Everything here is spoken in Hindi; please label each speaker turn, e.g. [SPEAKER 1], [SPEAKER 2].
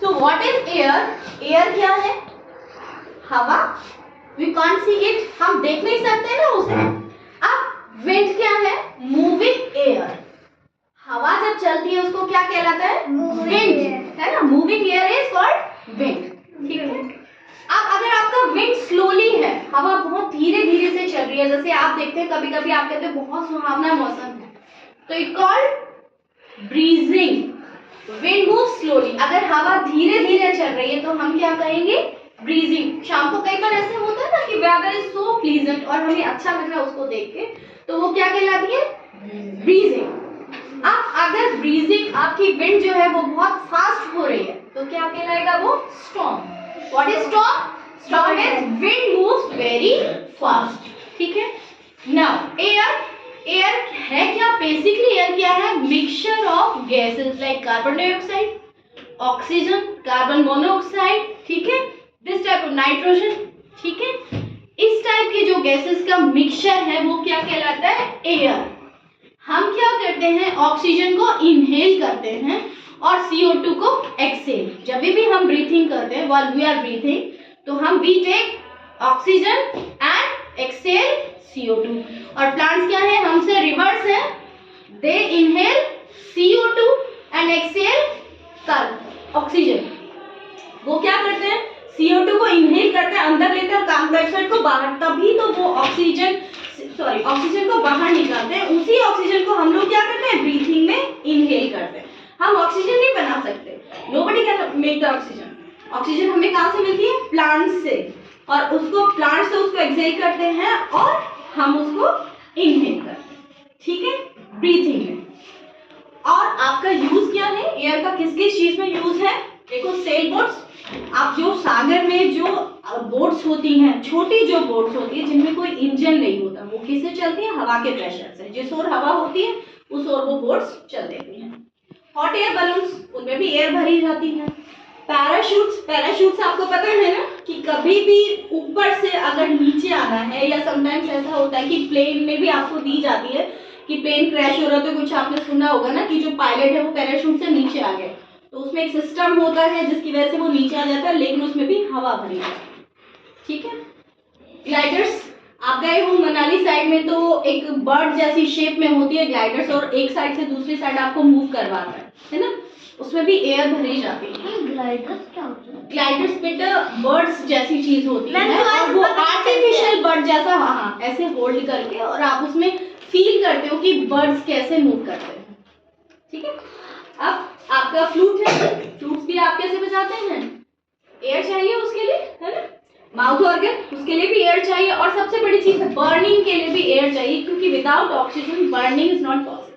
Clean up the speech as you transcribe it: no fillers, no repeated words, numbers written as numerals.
[SPEAKER 1] So what is air? Air क्या है? हवा। वी कांट सी इट, हम देख नहीं सकते ना उसे। अब विंड क्या है? Moving air. हवा जब चलती है उसको क्या कहलाता है? विंड, है ना? Moving air is called wind. ठीक है। अब अगर आपका विंड स्लोली है, हवा बहुत धीरे धीरे से चल रही है, जैसे आप देखते हैं कभी कभी आप कहते हैं बहुत सुहावना मौसम है, तो it called bridging. Wind move slowly. अगर हवा धीरे धीरे चल रही है तो हम क्या कहेंगे? ब्रीजिंग। शाम को कई बार ऐसे होता है ना कि वेदर इज सो प्लीजेंट और हमें अच्छा लग रहा है उसको देख के, तो वो क्या कहलाती है? ब्रीजिंग। अब अगर ब्रीजिंग आपकी विंड जो है वो बहुत फास्ट हो रही है तो क्या कहलाएगा वो? Storm. What is storm? Storm is wind moves very fast. ठीक है। नाउ एयर, एयर है क्या? बेसिकली एयर क्या है? Mixture of gases like carbon dioxide, oxygen, carbon monoxide, ठीक है, दिस टाइप ऑफ नाइट्रोजन। ठीक है। इस टाइप के जो गैसेस का मिक्सचर है वो क्या कहलाता है? एयर। हम क्या करते हैं? ऑक्सीजन को इनहेल करते हैं और CO2 को एक्सहेल। जब भी हम ब्रीथिंग करते हैं, व्हाइल वी आर ब्रीथिंग, तो हम we take oxygen and exhale CO2। और प्लांट्स क्या है? हमसे रिवर्स है, they inhale CO2 and exhale oxygen. वो क्या करते हैं? CO2 को इनहेल करते हैं, अंदर लेते हैं, कार्बन डाइऑक्साइड को बाहर, तभी तो वो ऑक्सीजन को बाहर निकालते हैं। उसी ऑक्सीजन को हम लोग क्या करते हैं? ब्रीथिंग में इनहेल करते हैं। हम ऑक्सीजन नहीं बना सकते, nobody can make the oxygen. Oxygen हमें कहाँ से मिलती है? प्लांट से, और उसको प्लांट से उसको एक्सहेल करते हैं और हम उसको इनहेल करते हैं। ठीक है, ब्रीथिंग में। और आपका यूज क्या है? एयर का किस किस चीज में यूज है? देखो, सेल बोट्स, आप जो सागर में जो बोट्स होती हैं, छोटी जो बोट्स होती है जिनमें कोई इंजन नहीं होता, वो किससे चलती है? हवा के प्रेशर से। जिस ओर हवा होती है उस ओर वो बोट्स चल देती हैं। हॉट एयर बलून्स, उनमें भी एयर भरी जाती है। पैराशूट्स, पैराशूट्स आपको पता है ना कि कभी भी ऊपर से अगर नीचे आना है, या समटाइम्स ऐसा होता है कि प्लेन में भी आपको दी जाती है कि प्लेन क्रैश हो रहा है, तो कुछ आपने सुना होगा ना कि जो पायलट है वो पैराशूट से नीचे आ गए, तो उसमें एक सिस्टम होता है जिसकी वजह से वो नीचे आ जाता है, लेकिन उसमें भी हवा भरी जाती है। ठीक है। ग्लाइडर्स, आप गए हो मनाली साइड में तो एक बर्ड जैसी शेप में होती है ग्लाइडर्स, और एक साइड से दूसरी साइड आपको मूव करवाता है ना? उसमें भी एयर भरी जाती है।
[SPEAKER 2] ग्लाइडर्स क्या होता है?
[SPEAKER 1] ग्लाइडर्स बेटा बर्ड्स जैसी चीज होती है, और वो आर्टिफिशियल बर्ड जैसा, हाँ ऐसे होल्ड करके, और आप उसमें फील करते हो कि बर्ड्स कैसे मूव करते हैं। ठीक है। अब आपका फ्लूट है, फ्लूट्स भी आप कैसे बजाते हैं? एयर चाहिए उसके लिए, है ना? माउथ ऑर्गन, उसके लिए भी एयर चाहिए, और सबसे बड़ी चीज बर्निंग के लिए भी एयर चाहिए, क्योंकि without oxygen burning is not possible.